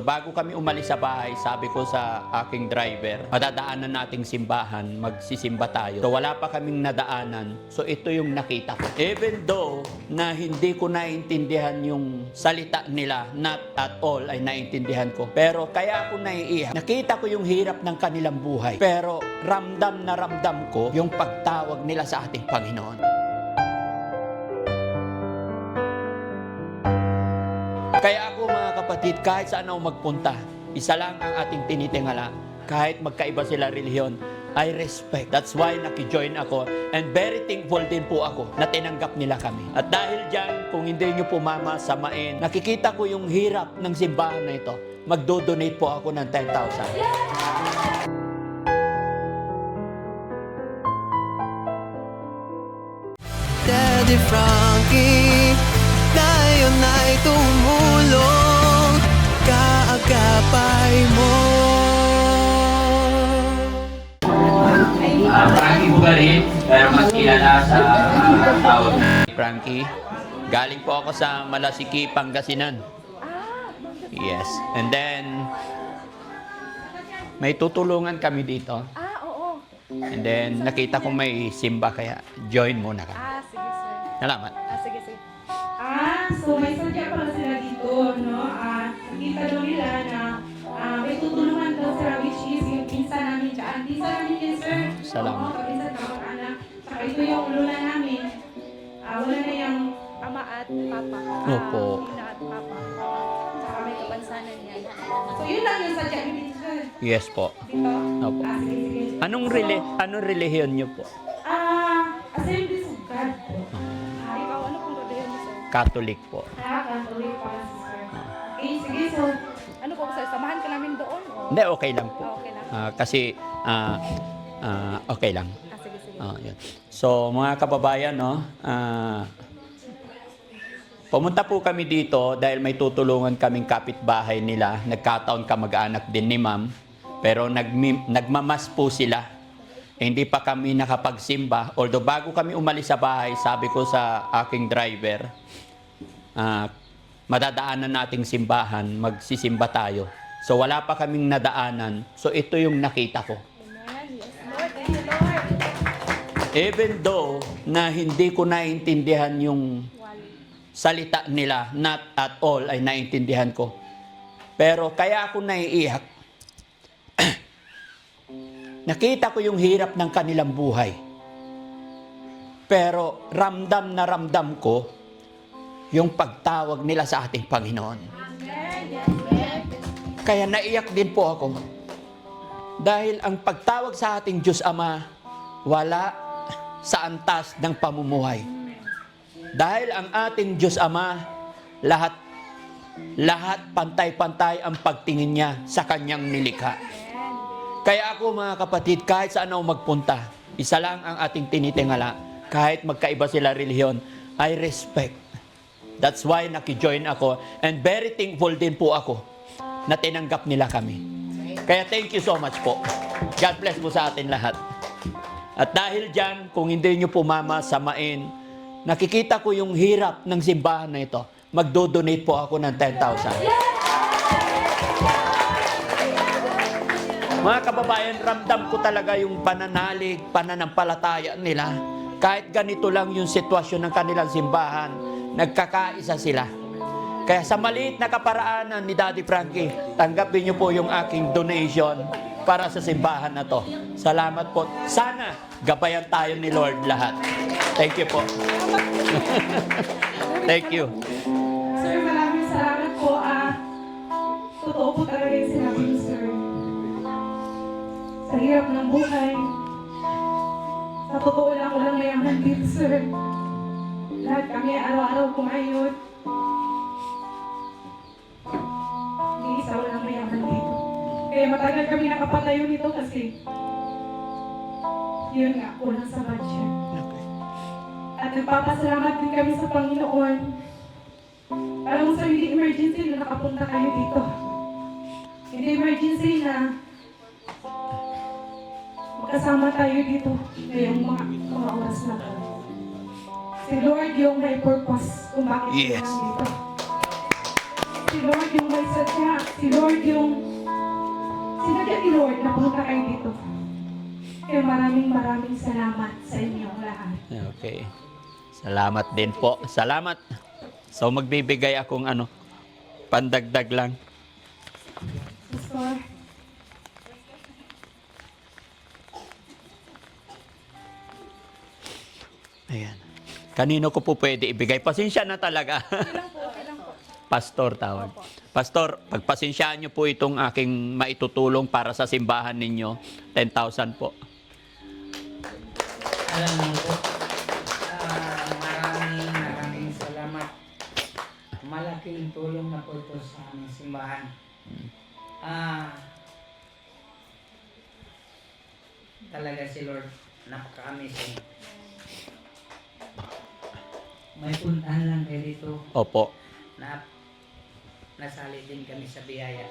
Bago kami umalis sa bahay, sabi ko sa aking driver, madadaanan nating simbahan, magsisimba tayo. So wala pa kaming nadaanan, so ito yung nakita ko. Even though na hindi ko naintindihan yung salita nila, not at all ay naintindihan ko. Pero kaya ako naiiyak. Nakita ko yung hirap ng kanilang buhay. Pero ramdam na ramdam ko yung pagtawag nila sa ating Panginoon. Kaya ako mga kapatid, kahit saan ako magpunta, isa lang ang ating tinitingala. Kahit magkaiba sila relihiyon, I respect. That's why nakijoin ako. And very thankful din po ako na tinanggap nila kami. At dahil dyan, kung hindi nyo po mamasamain, nakikita ko yung hirap ng simbahan na ito. Magdo-donate po ako ng 10,000. Daddy Frankie, ngayon ay tumulong, kaagapay mo. Frankie Bugarit, pero mas kilala sa tawag na Frankie. Galing po ako sa Malasiki, Pangasinan. Yes. And then, may tutulungan kami dito. Oo. And then, nakita ko may simba, kaya join muna kami. Sige, sir. Salamat. Sige. So may sadya pala sila dito, no? Nakita daw nila na may tutulungan daw sila, which is yung pinsan namin dyan. Pinsan namin yun, sir. Salamat. Oo, kapinsan kamag-anak. Saka ito yung lula namin. Wala na yung Ama at Papa. Opo. Ina at Papa. Saka may kapansanan yan. So yun lang yung sadya ni sir. Yes po. Dito. Opo. Sige. Anong relihiyon niyo po? Assemblies of God po. Ikaw, ano pong gagawin mo, sir? Catholic po. Nakakatuloy pala si sir. Okay, sige, so Ano po, sir? Samahan ka namin doon? O? Hindi, okay lang po. Okay lang. Kasi, okay lang. Sige. Yun. So, mga kababayan, no, pumunta po kami dito dahil may tutulungan kaming kapitbahay nila. Nagkataon kamag-anak din ni ma'am. Pero nagmamas po sila. Hindi pa kami nakapagsimba. Although bago kami umalis sa bahay, sabi ko sa aking driver, madadaanan nating simbahan, magsisimba tayo. So wala pa kaming nadaanan. So ito yung nakita ko. Amen. Yes, Lord. Thank you, Lord. Even though na hindi ko naintindihan yung salita nila, not at all ay naintindihan ko. Pero kaya ako naiiyak. Nakita ko yung hirap ng kanilang buhay. Pero ramdam na ramdam ko yung pagtawag nila sa ating Panginoon. Kaya naiyak din po ako. Dahil ang pagtawag sa ating Diyos Ama, wala sa antas ng pamumuhay. Dahil ang ating Diyos Ama, lahat pantay-pantay ang pagtingin niya sa kanyang nilikha. Kaya ako mga kapatid, kahit saan ako magpunta, isa lang ang ating tinitingala. Kahit magkaiba sila relihiyon, I respect. That's why nakijoin ako. And very thankful din po ako na tinanggap nila kami. Kaya thank you so much po. God bless po sa atin lahat. At dahil dyan, kung hindi nyo po mamasamain, nakikita ko yung hirap ng simbahan na ito. Magdo-donate po ako ng 10,000. Mga kababayan, ramdam ko talaga yung pananalig, pananampalataya nila. Kahit ganito lang yung sitwasyon ng kanilang simbahan, nagkakaisa sila. Kaya sa maliit na kaparaanan ni Daddy Frankie, tanggapin niyo po yung aking donation para sa simbahan na to. Salamat po. Sana gabayan tayo ni Lord lahat. Thank you po. Thank you. sir, maraming salamat po. Totoo po talaga yung sinabi niyo, sir. Sa hirap ng buhay, sa totoo lang, walang mayaman dito, sir. Lahat kami araw-araw kumayod. Hindi isa walang mayaman dito. Kaya matagal kami nakapatayo nito kasi yun nga, kulang sa budget. At nagpapasalamat din kami sa Panginoon. Alam mo sa hindi emergency na nakapunta kayo dito. Hindi emergency na magkasama tayo dito ngayong mga oras na to. Si Lord yung may purpose kung bakit Yes. tayo dito. Si Lord yung may sadya. Si Lord yung sinadya ni Lord na punta kayo dito. Kaya maraming salamat sa inyong lahat. Okay. Salamat din po. Salamat. So magbibigay akong pandagdag lang. Pastor, Ayan. Kanino ko po pwede ibigay? Pasensya na talaga. Pastor tawag. Pastor, pagpasensyaan niyo po itong aking maitutulong para sa simbahan ninyo. 10,000 po. Alam mo po, maraming salamat. Malaking tulong na po ito sa aming simbahan. Talaga si Lord, napaka-amazing. May puntahan lang kayo dito Opo. na nasali din kami sa biyaya.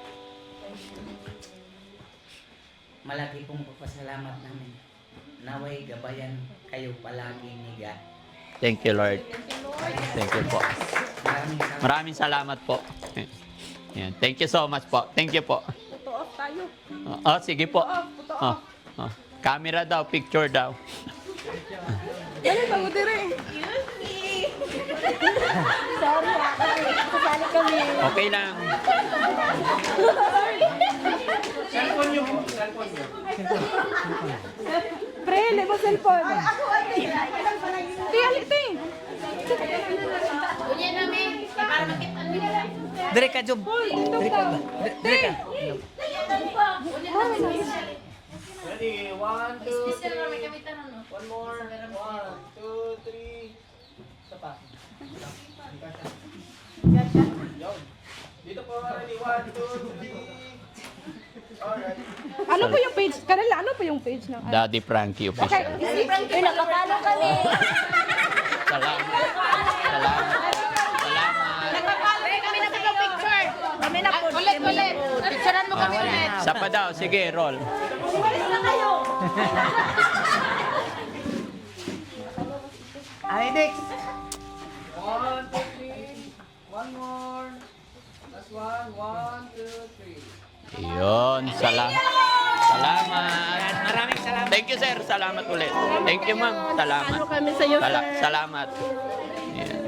Malaki pong papasalamat namin. Naway gabayan kayo palagi ni God. Thank you, Lord. Thank you po. Maraming salamat. Maraming salamat po. Ayan. Thank you so much po. Thank you po. Photo off tayo. Sige po. Camera daw, picture daw. Dali, bago dire. Sorry ha, kasi kasali kami. Okay lang. Pre, lebo cellphone. Ako, Ti, aliti. Unya namin, para makita nila. Dire ka, Job. Dire ka. Dire ka. Ready, 1, 2, Special na may kamitan ano. one more. 1, 2, 3. Isa pa. Yun. Dito po, ready, 1, 2, 3. Alright. Ano po yung page? Karela, ano po yung page ng Daddy Frankie Okay, official. nakapalo kami. Salamat. Salamat. Salamat. Nakapalo kami na po picture. Kami na po. Ulit. Picturean mo kami ulit. Sa pa daw. Sige, roll. Umalis na kayo. Ay, next. 1, 2, 3. One more. Last one. 1, 2, 3. Yun. Salamat. Maraming salamat. Thank you, sir. Salamat ulit. Thank you, ma'am. Salamat. Ano kami sa iyo, sir? Salamat. Yan.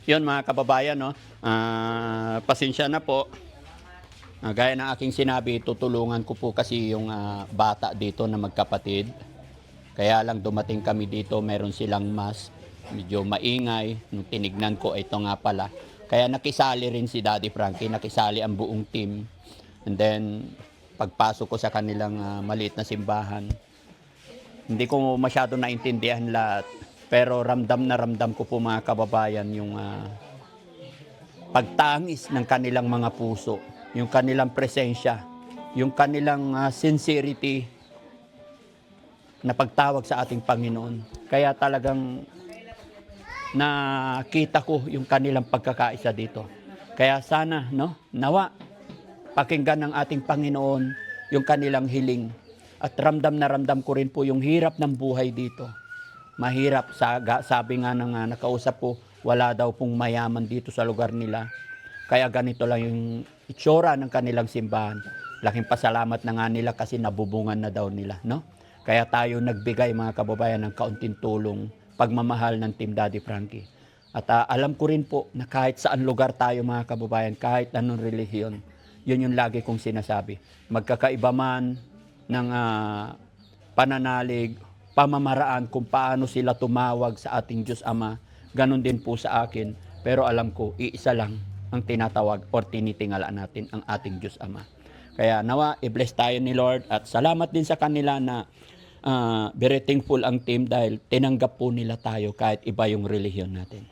Yun, mga kababayan, no? Pasensya na po. Gaya ng aking sinabi, tutulungan ko po kasi yung bata dito na magkapatid. Kaya lang dumating kami dito, meron silang mask. Medyo maingay. Nung tinignan ko, ito nga pala. Kaya nakisali rin si Daddy Frankie, nakisali ang buong team. And then, pagpasok ko sa kanilang maliit na simbahan, hindi ko masyado naintindihan lahat. Pero ramdam na ramdam ko po mga kababayan yung pagtangis ng kanilang mga puso, yung kanilang presensya, yung kanilang sincerity na pagtawag sa ating Panginoon. Kaya talagang nakita ko yung kanilang pagkakaisa dito. Kaya sana, no, nawa, pakinggan ng ating Panginoon yung kanilang hiling. At ramdam na ramdam ko rin po yung hirap ng buhay dito. Mahirap, sabi nga ng nakausap po, wala daw pong mayaman dito sa lugar nila. Kaya ganito lang yung itsura ng kanilang simbahan. Laking pasalamat na nga nila kasi nabubungan na daw nila, no? Kaya tayo nagbigay mga kababayan ng kaunting tulong, pagmamahal ng Team Daddy Frankie. At alam ko rin po na kahit saan lugar tayo mga kababayan, kahit anong relihiyon, yun yung lagi kong sinasabi. Magkakaiba man ng pananalig, pamamaraan kung paano sila tumawag sa ating Diyos Ama, ganun din po sa akin. Pero alam ko, iisa lang ang tinatawag o tinitingala natin ang ating Diyos Ama. Kaya nawa, i-bless tayo ni Lord at salamat din sa kanila na very thankful ang team dahil tinanggap po nila tayo kahit iba yung relihiyon natin.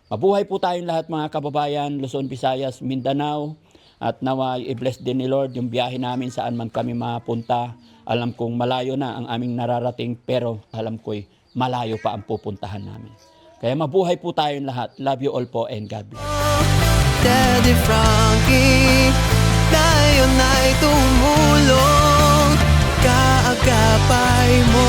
Mabuhay po tayong lahat mga kababayan, Luzon, Visayas, Mindanao. At nawa i-bless din ni Lord yung biyahe namin saan man kami mapunta. Alam kong malayo na ang aming nararating pero alam ko'y malayo pa ang pupuntahan namin. Kaya mabuhay po tayong lahat. Love you all po and God bless. Daddy Frankie, tayo na'y tumulong, kaagapay mo